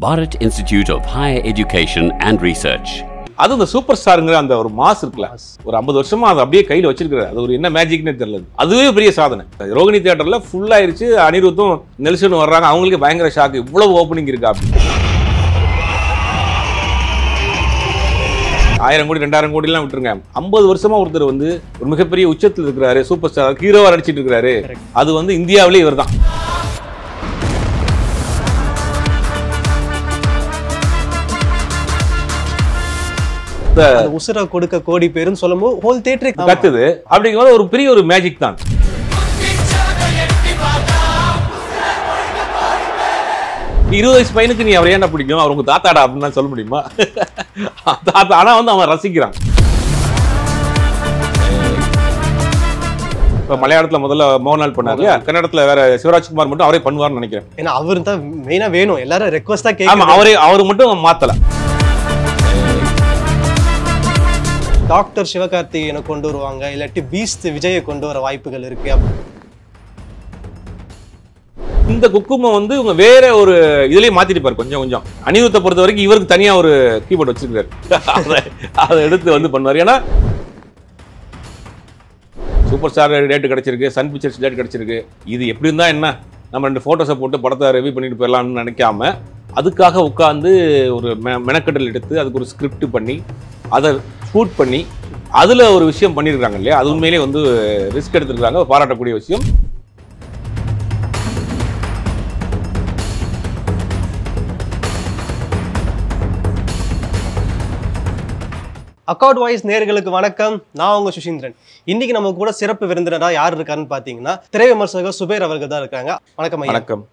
Bharat Institute of Higher Education and Research. அது அந்த super ஸ்டாருங்கிற அந்த ஒரு மாஸ் இருக்குல்ல, ஒரு 50 வருஷமா அதை அப்படியே கையில் வச்சிருக்காரு. அது ஒரு என்ன மேஜிக்னே தெரியல. அதுவே பெரிய சாதனை. ரோகிணி தியேட்டர்ல ஃபுல் ஆயிருச்சு. அனிருத்தும் நெல்சனும் வர்றாங்க. அவங்களுக்கு பயங்கர ஷாக்கு. இவ்வளவு ஓப்பனிங் இருக்கா அப்படி. 1000 கோடி 2000 கோடிலாம் விட்டுருங்க. 50 வருஷமா ஒருத்தர் வந்து ஒரு மிகப்பெரிய உச்சத்தில் இருக்கிறாரு, சூப்பர் ஸ்டார் ஹீரோவா நடிச்சிட்டு இருக்கிறாரு. அது வந்து இந்தியாவிலே இவர் தான். உசுர கொடுக்க கோடி பேருன்னு சொல்லும்போது ஹோல் தியேட்டர் கத்துது. அப்படிங்கிற ஒரு பெரிய ஒரு மேஜிக் தான். 20 வயசு பையனுக்கு நீ அவரை ஏன்டா பிடிக்கும், அவர் உங்க தாத்தாடா அப்படின்னு சொல்ல முடியுமா? தாத்தா. ஆனா வந்து அவன் ரசிக்கிறான். இப்ப மலையாளத்துல முதல்ல மோகன்லால் பண்ணாரு, கன்னடத்துல வேற சிவராஜ்குமார் மட்டும் அவரே பண்ணுவார்னு நினைக்கிறேன். ஏன்னா அவரு தான் மெயினா வேணும், எல்லாரும் ரெக்வஸ்டா கேட்க. அவரு மட்டும் மாத்தல. டாக்டர் சிவகார்த்திகேயனை கொண்டு வருவாங்க, இல்லாட்டி பீஸ்ட் விஜயை கொண்டு வர வாய்ப்புகள் இருக்கு. இந்த குக்குமை வந்து இவங்க வேற ஒரு இதுலயே மாத்திட்டு பாரு கொஞ்சம் கொஞ்சம். அனிருத்தை பொறுத்த வரைக்கும் இவருக்கு தனியா ஒரு கீபோர்டு வச்சிருக்காரு. அதை எடுத்து வந்து பண்ணுவார். ஏன்னா சூப்பர் ஸ்டார் டேட் கிடைச்சிருக்கு, சன் பிக்சர்ஸ் டேட் கிடைச்சிருக்கு. இது எப்படி இருந்தா என்ன, நம்ம 2 போட்டோஸை போட்டு படத்தை ரிவ்யூ பண்ணிட்டு போயிடலாம்னு நினைக்காம அதுக்காக உட்காந்து ஒரு மெனக்கெடல் எடுத்து அதுக்கு ஒரு ஸ்கிரிப்ட் பண்ணி அதை ஷூட் பண்ணி அதுல ஒரு விஷயம் பண்ணியிருக்காங்க இல்லையா, அது உண்மையிலேயே வந்து ரிஸ்க் எடுத்துருக்காங்க, பாராட்டக்கூடிய விஷயம். அக்கார்ட் வாய்ஸ் நேயர்களுக்கு வணக்கம். நான் உங்க சுஷீந்திரன். இன்னைக்கு நம்ம கூட சிறப்பு விருந்தினரா யார் இருக்காருன்னு பாத்தீங்கன்னா திரை விமர்சகர் சுபேர் அவர்கள் தான் இருக்காங்க. வணக்கம் ஐயா. வணக்கம்.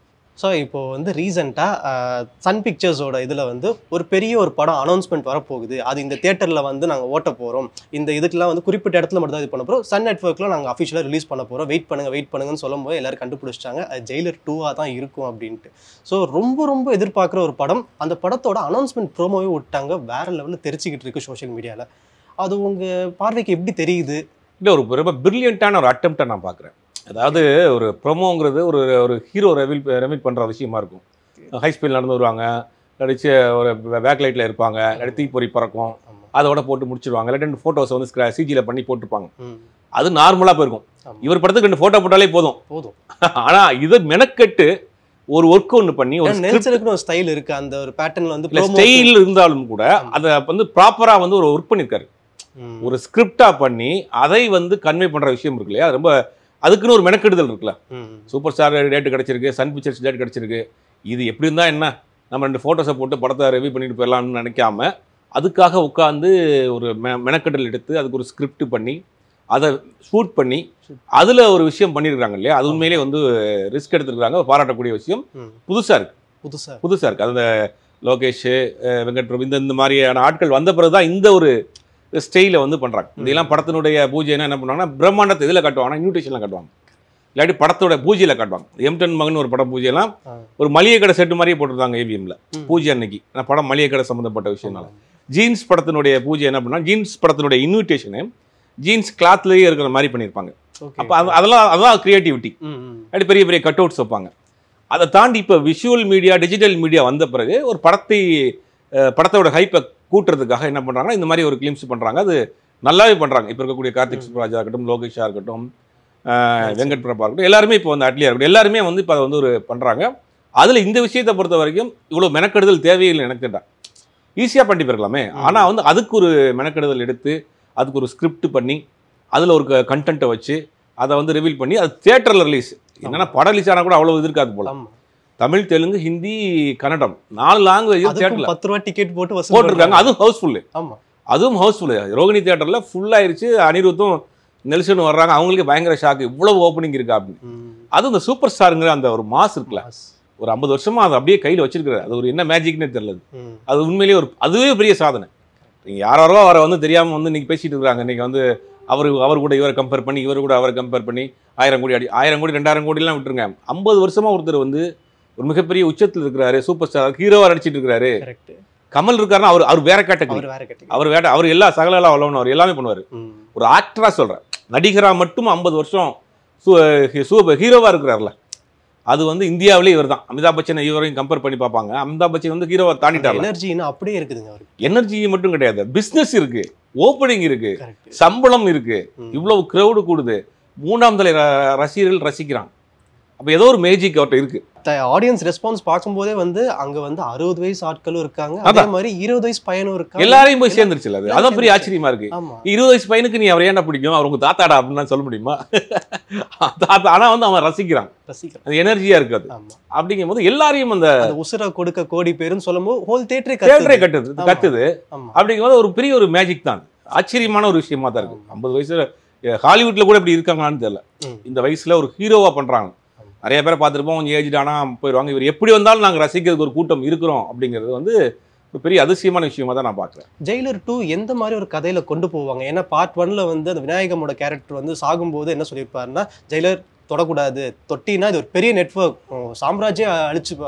ஸோ இப்போ வந்து ரீசெண்டாக சன் பிக்சர்ஸோட இதில் வந்து ஒரு பெரிய ஒரு படம் அனௌன்ஸ்மெண்ட் வரப்போகுது. அது இந்த தியேட்டரில் வந்து நாங்கள் ஓட்ட போகிறோம், இந்த இதுக்கெல்லாம் வந்து குறிப்பிட்ட இடத்துல மட்டும் தான் இது பண்ண போகிறோம், சன் நெட்வொர்க்கில் நாங்கள் அஃபிஷியலாக ரிலீஸ் பண்ண போகிறோம், வெயிட் பண்ணுங்கன்னு சொல்லும்போது எல்லாரும் கண்டுபிடிச்சிட்டாங்க அது ஜெயிலர் 2 தான் இருக்கும் அப்படின்ட்டு. ஸோ ரொம்ப எதிர்பார்க்குற ஒரு படம். அந்த படத்தோட அனௌன்ஸ்மெண்ட் ப்ரோமோவே விட்டாங்க, வேற லெவலில் தெரிச்சிக்கிட்டு இருக்கு சோஷியல் மீடியாவில். அது உங்கள் பார்வைக்கு எப்படி தெரியுது? இல்லை, ஒரு ரொம்ப பிரில்லியண்ட்டான ஒரு அட்டெம்ப்டை நான் பார்க்குறேன். அதாவது ஒரு ப்ரொமோங்கிறது ஒரு ஹீரோ ரெவீல் பண்ணுற விஷயமா இருக்கும். ஹை ஸ்பீட் நடந்து வருவாங்க, நடிச்சு ஒரு பேக் லைட்டில் இருப்பாங்க, தீ பொறி பறக்கும், அதோட போட்டு முடிச்சிருவாங்க. இல்லை 2 ஃபோட்டோஸை வந்து சிஜியில் பண்ணி போட்டிருப்பாங்க. அது நார்மலாக போயிருக்கும். இவர் படத்துக்கு 2 ஃபோட்டோ போட்டாலே போதும். ஆனால் இதை மெனக்கெட்டு ஒரு ஒர்க் ஒன்று பண்ணி ஒரு ஸ்டைல் இருக்கு, அந்த ஒரு பேட்டர்ன்ல வந்து ஸ்டைல் இருந்தாலும் கூட அதை வந்து ப்ராப்பராக வந்து ஒரு ஒர்க் பண்ணியிருக்காரு. ஒரு ஸ்கிரிப்டா பண்ணி அதை வந்து கன்வே பண்ணுற விஷயம் இருக்கு இல்லையா, ரொம்ப அதுக்குன்னு ஒரு மெனக்கெடுதல் இருக்குல்ல. சூப்பர் ஸ்டார் டேட் கிடைச்சிருக்கு, சன் பிக்சர்ஸ் டேட் கிடைச்சிருக்கு. இது எப்படி இருந்தா என்ன, நம்ம 2 ஃபோட்டோஸை போட்டு படத்தை ரிவ்யூ பண்ணிட்டு போயிடலாம்னு நினைக்காம அதுக்காக உட்காந்து ஒரு மெனக்கெடல் எடுத்து அதுக்கு ஒரு ஸ்கிரிப்ட் பண்ணி அதை ஷூட் பண்ணி அதில் ஒரு விஷயம் பண்ணியிருக்காங்க இல்லையா, அது உண்மையிலே வந்து ரிஸ்க் எடுத்துருக்காங்க, பாராட்டக்கூடிய விஷயம். புதுசாக இருக்கு. அந்த லோகேஷ், வெங்கட் பிரபு இந்த மாதிரியான ஆட்கள் வந்த பிறகு தான் இந்த ஒரு ஸ்டைல வந்து பண்றாங்க. இதெல்லாம் படத்தினுடைய பூஜைனா என்ன பண்ணுவாங்கன்னா பிரம்மாண்டத்தை இதில் காட்டுவாங்கன்னா இன்விடேஷன்லாம் காட்டுவாங்க, இல்லாட்டி படத்தோட பூஜையில் காட்டுவாங்க. M10 மகன் ஒரு படம் பூஜையெல்லாம் ஒரு மளிகை கடை செட்டு மாதிரியே போட்டிருந்தாங்க AVMல பூஜை அன்னைக்கு. படம் மளிகை கடை சம்மந்தப்பட்ட விஷயம்னால. ஜீன்ஸ் படத்தினுடைய பூஜை என்ன பண்ணா, ஜீன்ஸ் படத்தினுடைய இன்விடேஷனு ஜீன்ஸ் கிளாத்லேயே இருக்கிற மாதிரி பண்ணியிருப்பாங்க. அப்போ அதெல்லாம் கிரியேட்டிவிட்டி. அப்படி பெரிய பெரிய கட் அவுட்ஸ் வைப்பாங்க. அதை தாண்டி இப்போ விஷுவல் மீடியா, டிஜிட்டல் மீடியா வந்த பிறகு ஒரு படத்தோட ஹைப்பை கூட்டுறதுக்காக என்ன பண்ணுறாங்கன்னா இந்த மாதிரி ஒரு கிளிம்ஸ் பண்ணுறாங்க. அது நல்லாவே பண்ணுறாங்க. இப்போ இருக்கக்கூடிய கார்த்திக் சுப்ராஜா இருக்கட்டும், லோகேஷாக இருக்கட்டும், வெங்கட் பிரபா இருக்கட்டும், எல்லாருமே இப்போ வந்து அட்லியாக இருக்கட்டும், எல்லாருமே வந்து இப்போ அதை வந்து ஒரு பண்ணுறாங்க. அதில் இந்த விஷயத்தை பொறுத்த வரைக்கும் இவ்வளோ மெனக்கெடுதல் தேவையில்லை எனக்கு கேட்டால், ஈஸியாக பண்ணி போயிருக்கலாமே. ஆனால் வந்து அதுக்கு ஒரு மெனக்கெடுதல் எடுத்து அதுக்கு ஒரு ஸ்கிரிப்ட் பண்ணி அதில் ஒரு கண்டென்ட்டை வச்சு அதை வந்து ரிவீல் பண்ணி அது தியேட்டரில் ரிலீஸ். என்னன்னா படம் ரிலீஸ் ஆனால் கூட அவ்வளோ இருக்காது போல. தமிழ், தெலுங்கு, ஹிந்தி, கன்னடம் 4 லாங்குவேஜ் தியேட்டர்ல 10 ரூபாய் டிக்கெட் போட்டிருக்காங்க. அதுவும் ஹவுஸ்ஃபுல். ரோகிணி தியேட்டர்ல ஃபுல் ஆயிருச்சு. அனிருத்தும் நெல்சனும் வர்றாங்க. அவங்களுக்கு பயங்கர ஷாக்கு, இவ்வளவு ஓப்பனிங் இருக்கா அப்படின்னு. அது அந்த சூப்பர் ஸ்டாருங்கிற அந்த ஒரு மாஸ் இருக்குல்ல, ஒரு 50 வருஷமா அதை அப்படியே கையில் வச்சிருக்காரு. அது ஒரு என்ன மேஜிக்னே தெரியல. அது உண்மையிலேயே அதுவே பெரிய சாதனை. நீங்க யாரோ அவரை வந்து தெரியாம வந்து இன்னைக்கு பேசிட்டு இருக்காங்க. இன்னைக்கு வந்து அவர் கூட இவரை கம்பேர் பண்ணி, இவர் கூட அவரை கம்பேர் பண்ணி 1000 கோடி 2000 கோடிலாம் விட்டுருங்க. 50 வருஷமா ஒருத்தர் வந்து ஒரு மிகப்பெரிய உச்சத்தில் இருக்கிறாரு, சூப்பர் ஸ்டார் ஹீரோவா நடிச்சிட்டு இருக்காரு. கமல் இருக்காருன்னா அவர் வேற கேட்டகரி. அவர் எல்லா சகலெல்லாம் வல்லவன், அவர் எல்லாமே பண்ணுவாரு. ஒரு ஆக்டரா சொல்றேன், நடிகரா மட்டும் 50 வருஷம் ஹீரோவா இருக்கிறார்ல, அது வந்து இந்தியாவிலே இவர் தான். அமிதாப் பச்சன் இவரையும் கம்பேர் பண்ணி பார்ப்பாங்க. அமிதாப் பச்சன் வந்து ஹீரோவை தாண்டிட்டாங்க. எனர்ஜின்னு அப்படியே இருக்குதுங்க அவருக்கு. எனர்ஜி மட்டும் கிடையாது, பிசினஸ் இருக்கு, ஓப்பனிங் இருக்கு, கரெக்ட். சம்பளம் இருக்கு, இவ்வளவு கிரௌடு கூடுது, 3ஆம் தலை ரசிகர்கள் ரசிக்கிறான். அப்ப ஏதோ ஒரு மேஜிக் அவர்கிட்ட இருக்கு. ஆடியன்ஸ் ரெஸ்பான்ஸ் பார்க்கும்போதே வந்து அங்க வந்து 60 வயசு ஆட்களும் இருக்காங்க, அதே மாதிரி 20 வயசு பையனும் இருக்காங்க. எல்லாரையும் போய் சேர்ந்துருச்சு. அது அதான் பெரிய ஆச்சரியமா இருக்கு. ஆமா. 20 வயசு பையனுக்கு நீ அவர் ஏன்டா பிடிக்கும், அவர் உங்க தாத்தாடா அப்படின்னு சொல்ல முடியுமா? தாத்தா. ஆனா வந்து அவன் ரசிக்கிறான், அது எனர்ஜியா இருக்கு. அது ஆமா. அப்படிங்கும் போது எல்லாரையும் அந்த உசுர கொடுக்க கோடி பேருன்னு சொல்லும்போது ஹோல் தியேட்டரே கத்துது. அப்படிங்கும்போது ஒரு பெரிய ஒரு மேஜிக் தான், ஆச்சரியமான ஒரு விஷயமா தான் இருக்கு. 50 வயசுல ஹாலிவுட்ல கூட இப்படி இருக்காங்களான்னு தெரியல. இந்த வயசுல ஒரு ஹீரோவா பண்றாங்க. நிறைய பேரை பார்த்துருப்போம், கொஞ்சம் ஏஜ் ஆனா போயிடுவாங்க. இவர் எப்படி வந்தாலும் நாங்கள் ரசிக்கிறதுக்கு ஒரு கூட்டம் இருக்கிறோம் அப்படிங்கிறது வந்து ஒரு பெரிய அதிசயமான விஷயமா தான் நான் பார்க்குறேன். ஜெயிலர் 2 எந்த மாதிரி ஒரு கதையில கொண்டு போவாங்க? ஏன்னா பார்ட் 1ல வந்து அந்த விநாயகமோட கேரக்டர் வந்து சாகும்போது என்ன சொல்லியிருப்பாருன்னா, ஜெயிலர் தொடக்கூடாது, தொட்டினா இது ஒரு பெரிய நெட்வொர்க், சாம்ராஜ்யம்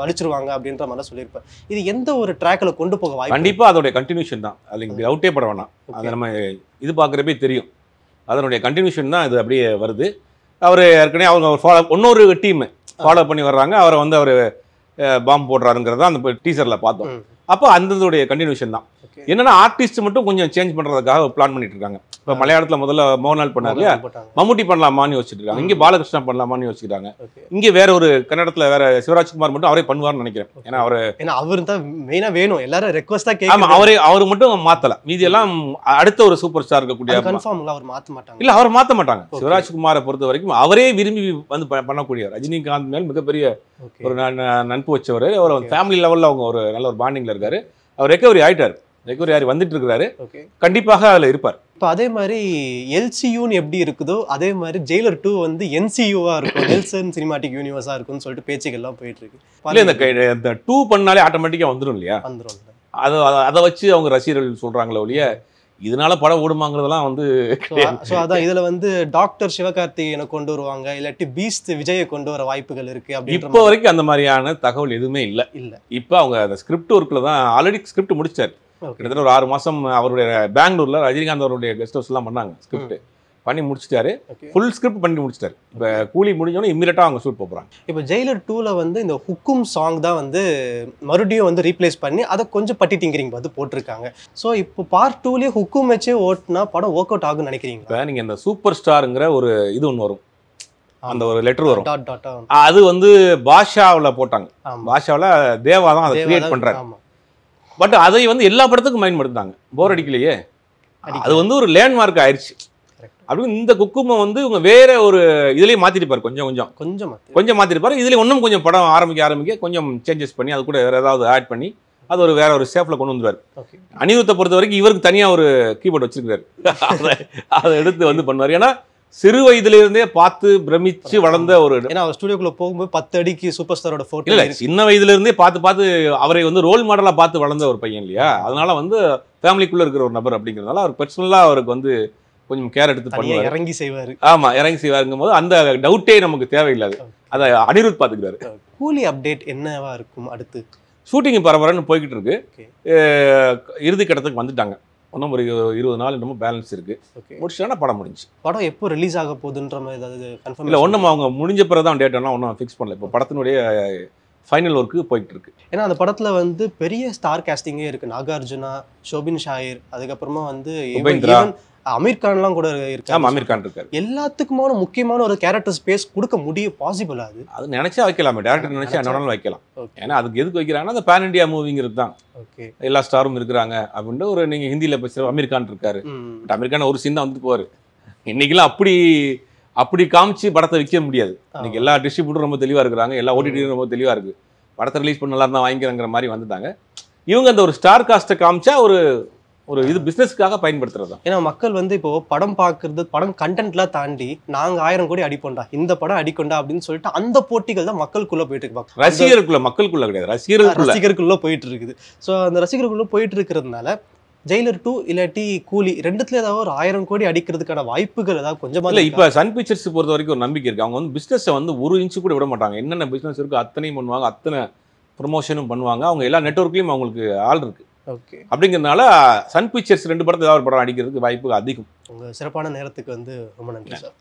அழிச்சிருவாங்க அப்படின்ற மாதிரி சொல்லியிருப்பார். இது எந்த ஒரு ட்ராக்ல கொண்டு போக வாய்ப்பு? கண்டிப்பா அதோடைய கண்டினியூஷன் தான். அது இங்கே அவுட்டே பட வேணாம். அதை நம்ம இது பார்க்குறப்பே தெரியும், அதனுடைய கண்டினியூஷன் தான் இது அப்படியே வருது. அவர் ஏற்கனவே அவங்க இன்னொரு டீம் ஃபாலோ பண்ணி வர்றாங்க. அவரை வந்து அவர் பாம்பு போடுறாருங்கிறத அந்த டீசரில் பார்த்தோம். அப்போ அந்ததுடைய கண்டினியூஷன் தான். என்னன்னா ஆர்டிஸ்ட் மட்டும் கொஞ்சம் சேஞ்ச் பண்ணுறதுக்காக பிளான் பண்ணிட்டு இருக்காங்க. இப்போ மலையாளத்தில் முதல்ல மோகன்லால் பண்ணார் இல்லையா, மம்முட்டி பண்ணலாமான்னு யோசிச்சுட்டு இருக்காங்க. இங்கே பாலகிருஷ்ணா பண்ணலாமான்னு யோசிக்கிறாங்க. இங்கே வேற ஒரு கன்னடத்தில் வேற சிவராஜ்குமார் மட்டும் அவரே பண்ணுவார்னு நினைக்கிறேன். ஏன்னா அவர் தான் மெயினா வேணும், எல்லாரும் ரெக்வஸ்டா கேட்காம அவர் மட்டும் மாத்தல, மீதி எல்லாம் அடுத்த ஒரு சூப்பர் ஸ்டார் இருக்கக்கூடிய கன்ஃபார்ம் அவர் மாத்த மாட்டாங்க. இல்ல அவர் மாத்த மாட்டாங்க. சிவராஜ்குமாரை பொறுத்த வரைக்கும் அவரே விரும்பி வந்து பண்ணக்கூடியவர். ரஜினிகாந்த் மேல் மிகப்பெரிய ஒரு நட்பு வச்சவர். அவர் ஃபேமிலி லெவல்ல அவங்க ஒரு நல்ல ஒரு பாண்டிங்ல இருக்காரு. அவர் ரெக்கவரி ஆயிட்டாரு, ரெக்கவரி ஆகி வந்துட்டு இருக்கிறாரு. கண்டிப்பாக அதுல இருப்பார். இப்போ அதே மாதிரி எல்சியூன்னு எப்படி இருக்குதோ அதே மாதிரி ஜெயிலர் 2 வந்து என்சியூவா இருக்கும், நெல்சன் சினிமாட்டிக் யூனிவர்ஸா இருக்கும்னு சொல்லிட்டு பேச்சுக்கள்லாம் போயிட்டு இருக்கு. இல்ல இந்த 2 பண்ணாலே ஆட்டோமேட்டிக்கா வந்துடும் இல்லையா, அதை வச்சு அவங்க ரசிகர்கள் சொல்றாங்களே ஒழிய இதனால படம் ஓடுமாங்கிறதெல்லாம் வந்து அதான் இதுல வந்து டாக்டர் சிவகார்த்திகேயனை கொண்டு வருவாங்க, இல்லாட்டி பீஸ்ட் விஜயை கொண்டு வர வாய்ப்புகள் இருக்கு. இப்போ வரைக்கும் அந்த மாதிரியான தகவல் எதுவுமே இல்ல. இப்போ அவங்க அந்த ஸ்கிரிப்ட் ஒர்க்ல தான் ஆல்ரெடி ஸ்கிரிப்ட் முடிச்சாரு. கிட்டத்தட்ட ஒரு 6 மாசம் அவருடைய பெங்களூர்ல ரஜினிகாந்த் அவருடைய கெஸ்ட் ஹவுஸ் எல்லாம் பண்ணாங்க. ஸ்கிரிப்ட் பண்ணி முடிச்சிட்டாரு, ஃபுல் ஸ்கிரிப்ட் பண்ணி முடிச்சிட்டாரு. இப்போ கூலி முடிஞ்சோன்னா இம்மிடியட்டா அவங்க ஷூட் போறாங்க. இப்போ ஜெயிலர் 2ல வந்து இந்த ஹுக்கும் சாங் தான் வந்து மறுபடியும் வந்து ரீப்ளேஸ் பண்ணி அதை கொஞ்சம் பட்டி டிங்கரிங் வந்து போட்டிருக்காங்க. ஸோ இப்போ பார்ட் 2லயே ஹுக்கும் வச்சே ஓட்டுனா படம் ஒர்க் அவுட் ஆகும்னு நினைக்கிறீங்க? இப்போ நீங்க இந்த சூப்பர் ஸ்டாருங்கிற ஒரு இது ஒன்று வரும், அந்த ஒரு லெட்டர் வரும், அது வந்து பாஷாவில் போட்டாங்க. பாஷாவில் தேவா தான் அதை கிரியேட் பண்றாரு. பட் அதை வந்து எல்லா படத்துக்கும் பயன்படுத்தாங்க, போர் அடிக்கலையே. அது வந்து ஒரு லேண்ட்மார்க் ஆயிடுச்சு. அப்படின்னு இந்த குக்குமை வந்து இவங்க வேற ஒரு இதுலயே மாத்திருப்பாரு, கொஞ்சம் மாத்திருப்பாரு. இதுல இன்னும் கொஞ்சம் படம் ஆரம்பிக்க கொஞ்சம் சேஞ்சஸ் பண்ணி அது கூட வேற ஏதாவது ஆட் பண்ணி அது ஒரு வேற ஒரு சேஃப்ல கொண்டு வந்துருவாரு. அனிருத்தை பொறுத்த வரைக்கும் இவருக்கு தனியா ஒரு கீபோர்டு வச்சிருக்காரு, அதை எடுத்து வந்து பண்ணுவார். ஏன்னா சிறு வயதுல இருந்தே பார்த்து பிரமிச்சு வளர்ந்த ஒரு, ஏன்னா அவர் ஸ்டுடியோக்குள்ள போகும்போது 10 அடிக்கு சூப்பர் ஸ்டாரோட போட்டோ இல்ல, சின்ன வயதுல இருந்தே பார்த்து அவரை வந்து ரோல் மாடலா பார்த்து வளர்ந்த ஒரு பையன் இல்லையா. அதனால வந்து ஃபேமிலிக்குள்ள இருக்கிற ஒரு நபர் அப்படிங்கிறதுனால அவர் பர்சனலா அவருக்கு வந்து கொஞ்சம் கேர் எடுத்து பண்ணுவாரு, இறங்கி செய்வாரு. ஆமா, இறங்கி செய்வாருங்கும் போது அந்த டவுட்டே நமக்கு தேவையில்லாது. அதை அனிருத் பாத்துக்கிறாரு. கூலி அப்டேட் என்னவா இருக்கும்? அடுத்து ஷூட்டிங் பரபரன்னு போய்கிட்டு இருக்கு. இறுதி கட்டத்துக்கு வந்துட்டாங்க. இன்னும் ஒரு 20 நாள் இன்னமும் பேலன்ஸ் இருக்கு. முடிச்சுட்டா படம் முடிஞ்சு. படம் எப்போ ரிலீஸ் ஆக போகுதுன்ற மாதிரி ஏதாவது கன்ஃபார்ம் இல்லை, ஒன்றும் அவங்க முடிஞ்ச பிறகு தான் டேட்டெல்லாம் ஒன்றும் ஃபிக்ஸ் பண்ணல. இப்போ படத்தினுடைய ஃபைனல் ஒர்க்கு போயிட்டு இருக்கு. ஏன்னா அந்த படத்துல வந்து பெரிய ஸ்டார் காஸ்டிங்கே இருக்கு. நாகார்ஜுனா, ஷோபின் ஷாயர், அதுக்கப்புறமா வந்து அமீர் கான்லாம் கூட இருக்கு. ஆமா, அமீர் கான் இருக்காரு. எல்லாத்துக்குமான முக்கியமான ஒரு கேரக்டர் ஸ்பேஸ் கொடுக்க முடியும், பாசிபிள்? அது நினைச்சா வைக்கலாமே, டேரக்டர் நினைச்சா என்னன்னாலும் வைக்கலாம். ஏன்னா அதுக்கு எதுக்கு வைக்கிறாங்கன்னா அந்த பேன் இண்டியா மூவிங்கிறது தான். எல்லா ஸ்டாரும் இருக்கிறாங்க அப்படின்ட்டு ஒரு, நீங்க ஹிந்தியில பேசுற அமீர் கான் இருக்காரு, பட் அமீர் கான் ஒரு சீன் தான் வந்துட்டு போவாரு. இன்னைக்கெல்லாம் அப்படி காமிச்சு படத்தை விற்க முடியாது. இன்னைக்கு எல்லா டிஸ்ட்ரிபியூட்டரும் ரொம்ப தெளிவா இருக்கிறாங்க, எல்லா ஓடிடியும் ரொம்ப தெளிவா இருக்கு. படத்தை ரிலீஸ் பண்ண நல்லா தான் வாங்கிக்கிறங்கிற மாதிரி வந்துட்டாங்க. இவங்க அந்த ஒரு ஸ்டார் காஸ்ட்டை காமிச்சா ஒரு இது பிசினஸ்க்காக பயன்படுத்துறது. ஏன்னா மக்கள் வந்து இப்போ படம் பார்க்கறது, படம் கண்டென்ட்லாம் தாண்டி நாங்க 1000 கோடி அடிப்போண்டா, இந்த படம் அடிக்கொண்டா அப்படின்னு சொல்லிட்டு அந்த போட்டிகள் தான் மக்களுக்குள்ள போயிட்டு இருக்கு. ரசிகருக்குள்ள, மக்களுக்குள்ள கிடையாது, ரசிகருக்குள்ள போயிட்டு இருக்குது. ஸோ அந்த ரசிகருக்குள்ள போயிட்டு இருக்கிறதுனால ஜெயிலர் 2 இல்லாட்டி கூலி ரெண்டுத்துல ஏதாவது ஒரு 1000 கோடி அடிக்கிறதுக்கான வாய்ப்புகள் ஏதாவது கொஞ்சமா இல்லை. இப்போ சன் பிக்சர்ஸ் பொறுத்த வரைக்கும் ஒரு நம்பிக்கை இருக்கு. அவங்க வந்து பிசினஸை வந்து ஒரு இன்ச்சு கூட விட மாட்டாங்க. என்னென்ன பிசினஸ் இருக்கு அத்தனையும் பண்ணுவாங்க, அத்தனை ப்ரொமோஷனும் பண்ணுவாங்க. அவங்க எல்லா நெட்வொர்க்லையும் அவங்களுக்கு ஆள் இருக்கு. அப்படிங்கிறதுனால சன் பிக்சர்ஸ் 2 படத்தை ஏதாவது ஒரு படம் அடிக்கிறதுக்கு வாய்ப்பு அதிகம். உங்க சிறப்பான நேரத்துக்கு வந்து ரொம்ப நன்றி சார்.